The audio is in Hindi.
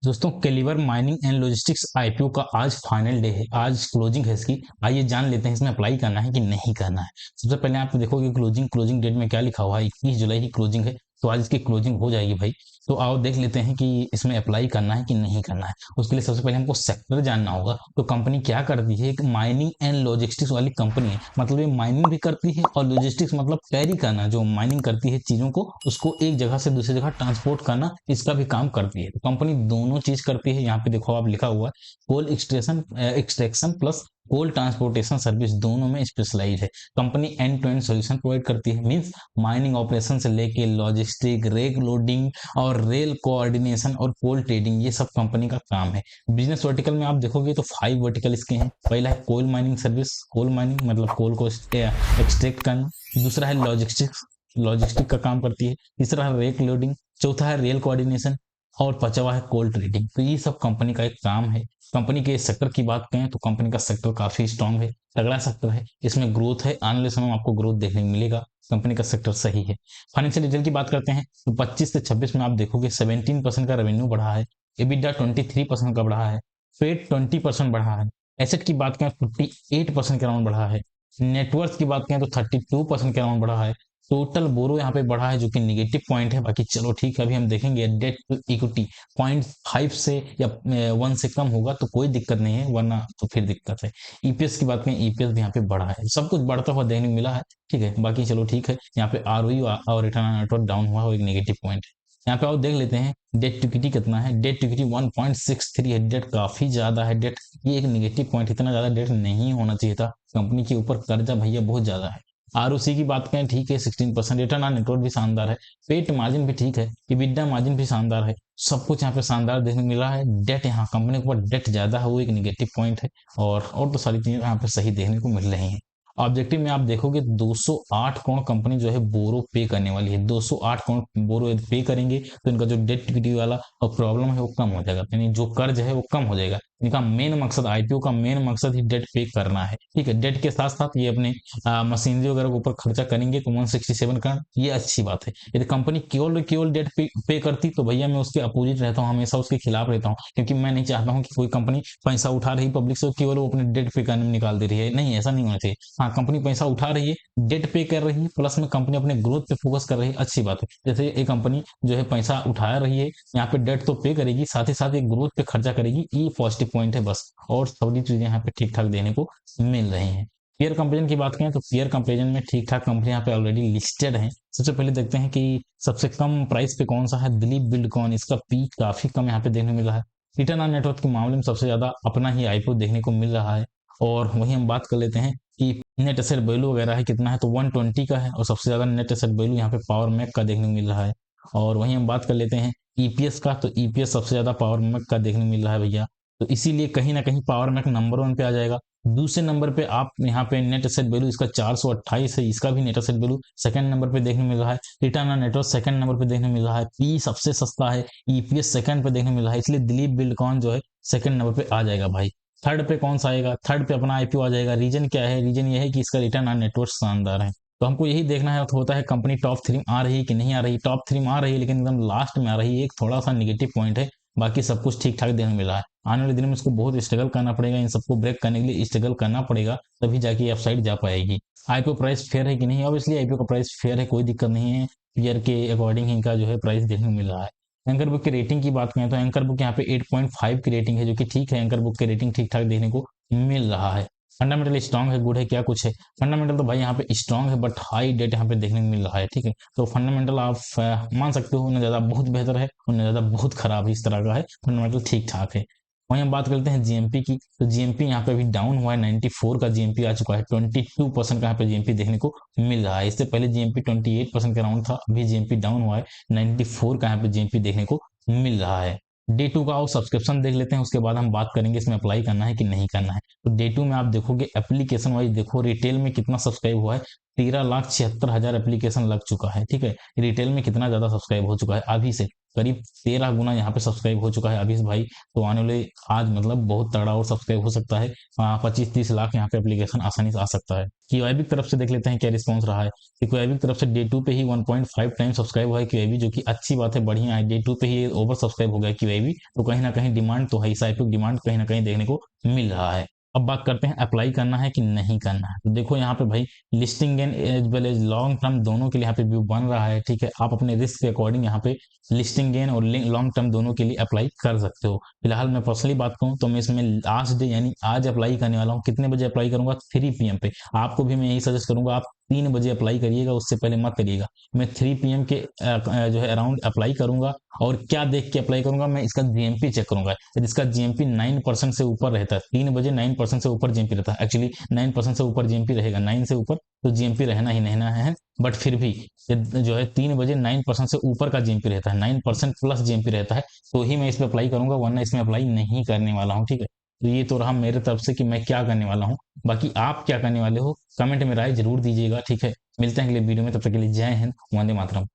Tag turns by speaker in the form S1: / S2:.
S1: दोस्तों Calibre mining and logistics IPO का आज फाइनल डे है। आज क्लोजिंग है इसकी। आइए जान लेते हैं इसमें अप्लाई करना है कि नहीं करना है। सबसे पहले आप देखोगे क्लोजिंग डेट में क्या लिखा हुआ है, 21 जुलाई की क्लोजिंग है। तो आज इसकी क्लोजिंग हो जाएगी भाई। तो आओ देख लेते हैं कि इसमें अप्लाई करना है कि नहीं करना है। उसके लिए सबसे पहले हमको सेक्टर जानना होगा। तो कंपनी क्या करती है, एक माइनिंग एंड लॉजिस्टिक्स वाली कंपनी है। मतलब ये माइनिंग भी करती है और लॉजिस्टिक्स मतलब कैरी करना, जो माइनिंग करती है चीजों को उसको एक जगह से दूसरी जगह ट्रांसपोर्ट करना, इसका भी काम करती है। तो कंपनी दोनों चीज करती है। यहाँ पे देखो आप लिखा हुआ है coal extraction plus coal transportation service, दोनों में स्पेशलाइज है। Company end to end solution provide करती है। मींस माइनिंग ऑपरेशन से लेके लॉजिस्टिक, रेक लोडिंग और रेल कोऑर्डिनेशन और कोल ट्रेडिंग, ये सब कंपनी का काम है। बिजनेस वर्टिकल में आप देखोगे तो 5 वर्टिकल इसके हैं। पहला है coal mining service, coal mining मतलब कोल को एक्सट्रैक्ट करना। दूसरा है लॉजिस्टिक का काम करती है। तीसरा है रेक लोडिंग। चौथा है रेल कोऑर्डिनेशन। और पांचवा है कोल ट्रेडिंग। तो ये सब कंपनी का एक काम है। कंपनी के सेक्टर की बात करें तो कंपनी का सेक्टर काफी स्ट्रांग है, तगड़ा सेक्टर है। इसमें ग्रोथ है, आने वाले समय में आपको ग्रोथ देखने को मिलेगा। कंपनी का सेक्टर सही है। फाइनेंशियल डिटेल की बात करते हैं तो 25 से 26 में आप देखोगे 17% का रेवेन्यू बढ़ा है। एबिटा 23% का बढ़ा है। पेट 20% बढ़ा है। एसेट की बात करें 58% के अराउंड बढ़ा है। नेटवर्थ की बात करें तो 32% के अराउंड बढ़ा है। टोटल बोरो यहाँ पे बढ़ा है, जो कि निगेटिव पॉइंट है। बाकी चलो ठीक है, अभी हम देखेंगे डेट टू इक्विटी 0.5 से या 1 से कम होगा तो कोई दिक्कत नहीं है, वरना तो फिर दिक्कत है। ईपीएस की बात करें, ईपीएस भी यहाँ पे बढ़ा है। सब कुछ बढ़ता हुआ देखने को मिला है। ठीक है, बाकी चलो ठीक है। यहाँ पे आरओई और रिटर्न ऑन नेटवर्थ डाउन हुआ, वो एक नेगेटिव पॉइंट है। यहाँ पे और देख लेते हैं डेट टू इक्विटी कितना है। डेट टू इक्विटी 1.63 है। डेट काफी ज्यादा है। डेट ये एक नेगेटिव पॉइंट, इतना ज्यादा डेट नहीं होना चाहिए था। कंपनी के ऊपर कर्जा भैया बहुत ज्यादा है। आरओसी की बात करें ठीक है 16%। रिटर्न ऑन नेटवर्थ भी शानदार है। पेट मार्जिन भी ठीक है। इबिडा मार्जिन भी शानदार है। सब कुछ यहाँ पे शानदार देखने को मिला है। डेट, यहाँ कंपनी के ऊपर डेट ज्यादा है, वो एक निगेटिव पॉइंट है। और तो सारी चीजें यहाँ पे सही देखने को मिल रही हैं। ऑब्जेक्टिव में आप देखोगे 208 करोड़ कंपनी जो है बोरो पे करने वाली है। 208 करोड़ बोरो यदि पे करेंगे तो इनका जो डेट इक्विटी वाला और प्रॉब्लम है वो कम हो जाएगा, यानी जो कर्ज है वो कम हो जाएगा। इनका मेन मकसद, आईपीओ का मेन मकसद ही डेट पे करना है। ठीक है, डेट के साथ साथ ये अपने मशीनरी वगैरह के ऊपर खर्चा करेंगे तो 167 का, ये अच्छी बात है। यदि कंपनी केवल डेट पे करती तो भैया मैं उसके अपोजिट रहता हूँ, हमेशा उसके खिलाफ रहता हूँ। क्योंकि मैं नहीं चाहता हूँ कि कोई कंपनी पैसा उठा रही पब्लिक से केवल वो अपने डेट पे करने में निकाल दे रही है। नहीं, ऐसा नहीं होना चाहिए। हाँ, कंपनी पैसा उठा रही है, डेट पे कर रही है, प्लस में कंपनी अपने ग्रोथ पे फोकस कर रही है, अच्छी बात है। जैसे एक कंपनी जो है पैसा उठा रही है, यहाँ पे डेट तो पे करेगी, साथ ही साथ एक ग्रोथ पे खर्चा करेगी, ये पॉजिटिव पॉइंट है बस। और सभी चीजें यहाँ पे ठीक ठाक देने को मिल रही हैं। पेयर कंपेरिजन की बात करें तो पेयर कंपेरिजन में ठीक ठाक कंपनी यहाँ पे ऑलरेडी लिस्टेड है। सबसे पहले देखते हैं कि सबसे कम प्राइस पे कौन सा है। दिलीप बिल्डकॉन, इसका पी काफी कम यहाँ पे देखने को मिल रहा है। रिटर्न ऑन नेटवर्थ के मामले में सबसे ज्यादा अपना ही आईपीओ देखने को मिल रहा है। और वही हम बात कर लेते हैं कि नेट एसेट वैल्यू वगैरह है कितना है, तो 120 का है। और सबसे ज्यादा नेट एसेट वैल्यू यहाँ पे पावर मैक का देखने को मिल रहा है। और वहीं हम बात कर लेते हैं ईपीएस का, तो ईपीएस सबसे ज्यादा पावर मैक का देखने को मिल रहा है भैया। तो इसीलिए कहीं ना कहीं पावर मैक नंबर 1 पे आ जाएगा। दूसरे नंबर पे आप यहाँ पे नेट एसेट वैल्यू इसका 428 है, इसका भी net asset value second number पे देखने मिल रहा है। Return on net worth second number पे देखने मिल रहा है। पी सबसे सस्ता है। ईपीएस सेकंड पे देखने मिल रहा है, इसलिए दिलीप बिल्डकॉन जो है सेकंड नंबर पे आ जाएगा भाई। थर्ड पे कौन सा आएगा? थर्ड पे अपना आईपीओ आ जाएगा। रीजन क्या है? रीजन ये है कि इसका रिटर्न ऑन नेटवर्थ शानदार है। तो हमको यही देखना है, तो होता है कंपनी टॉप 3 में आ रही है कि नहीं आ रही। टॉप 3 में आ रही है लेकिन एकदम लास्ट में आ रही है, एक थोड़ा सा निगेटिव पॉइंट है। बाकी सब कुछ ठीक ठाक देने मिला है। आने वाले दिन में इसको बहुत स्ट्रगल करना पड़ेगा, इन सबको ब्रेक करने के लिए स्ट्रगल करना पड़ेगा, तभी जाके अप साइड जा पाएगी। आईपीओ प्राइस फेयर है कि नहीं? ऑब्वियसली आईपीओ का प्राइस फेयर है, कोई दिक्कत नहीं है। पेयर के अकॉर्डिंग इनका जो है प्राइस देखने को मिल रहा है। एंकर बुक की रेटिंग की बात करें तो एंकर बुक यहाँ पे 8.5 की रेटिंग है, जो कि ठीक है। एंकर बुक की रेटिंग ठीक ठाक देखने को मिल रहा है। फंडामेंटल स्ट्रांग है, गुड है, क्या कुछ है? फंडामेंटल तो भाई यहाँ पे स्ट्रांग है, बट हाई डेट यहाँ पे देखने को मिल रहा है। ठीक है, तो फंडामेंटल आप मान सकते हो, ना ज्यादा बहुत बेहतर है और ना ज्यादा बहुत खराब है, इस तरह का है। फंडामेंटल ठीक ठाक है। वहीं हम बात करते हैं जीएमपी की, तो जीएमपी यहाँ पे अभी डाउन हुआ है। 94 का जीएमपी आ चुका है। 22% का यहाँ पे जीएमपी देखने को मिल रहा है। इससे पहले जीएमपी 28% के अराउंड था, अभी जीएमपी डाउन हुआ है। 94 का यहाँ पे जीएमपी देखने को मिल रहा है। डे टू का सब्सक्रिप्शन देख लेते हैं, उसके बाद हम बात करेंगे इसमें अप्लाई करना है कि नहीं करना है। तो डे टू में आप देखोगे एप्लीकेशन वाइज, देखो रिटेल में कितना सब्सक्राइब हुआ है। 13,76,000 एप्लीकेशन लग चुका है। ठीक है, रिटेल में कितना ज्यादा सब्सक्राइब हो चुका है अभी से। करीब 13 गुना यहाँ पे सब्सक्राइब हो चुका है अभी भाई। तो आने वाले आज मतलब बहुत तगड़ा और सब्सक्राइब हो सकता है। 25-30 लाख यहाँ पे एप्लीकेशन आसानी से आ सकता है। क्यूआईबी की तरफ से देख लेते हैं क्या रिस्पॉन्स रहा है। क्यूआईबी की तरफ से डे 2 पे ही 1.5 टाइम सब्सक्राइब हुआ है क्यूआईबी, जो कि अच्छी बात है, बढ़िया है। डे 2 पे ही ओवर सब्सक्राइब हो गया क्यूआईबी, तो कहीं ना कहीं डिमांड तो है, इस आईपीओ की डिमांड कहीं ना कहीं देखने को मिल रहा है। अब बात करते हैं अप्लाई करना है कि नहीं करना है। तो देखो यहाँ पे भाई listing and as well as long term दोनों के लिए यहाँ पे व्यू बन रहा है, ठीक है। आप अपने रिस्क के अकॉर्डिंग यहाँ पे लिस्टिंग गेन और लॉन्ग टर्म दोनों के लिए अप्लाई कर सकते हो। फिलहाल मैं पर्सनली बात करूँ तो मैं इसमें लास्ट डे यानी आज अप्लाई करने वाला हूँ। कितने बजे अप्लाई करूंगा? 3 PM पे। आपको भी मैं यही सजेस्ट करूंगा, आप 3 बजे अप्लाई करिएगा, उससे पहले मत करिएगा। मैं 3 PM के जो है अराउंड अप्लाई करूंगा। और क्या देख के अप्लाई करूंगा? मैं इसका जीएमपी चेक करूंगा। जिसका जीएमपी 9% से ऊपर रहता है, 3 बजे 9% से ऊपर जीएमपी रहता है। एक्चुअली 9% से ऊपर जीएमपी रहेगा, 9 से ऊपर तो जीएमपी रहना ही रहना है। बट फिर भी जो है 3 बजे 9% से ऊपर का जीएमपी रहता है, 9% प्लस जीएमपी रहता है, तो ही मैं इस पर अप्लाई करूंगा, वरना इसमें अप्लाई नहीं करने वाला हूँ, ठीक है। तो ये तो रहा मेरे तरफ से कि मैं क्या करने वाला हूँ। बाकी आप क्या करने वाले हो कमेंट में राय जरूर दीजिएगा, ठीक है। मिलते हैं अगले वीडियो में, तब तक के लिए जय हिंद, वंदे मातरम।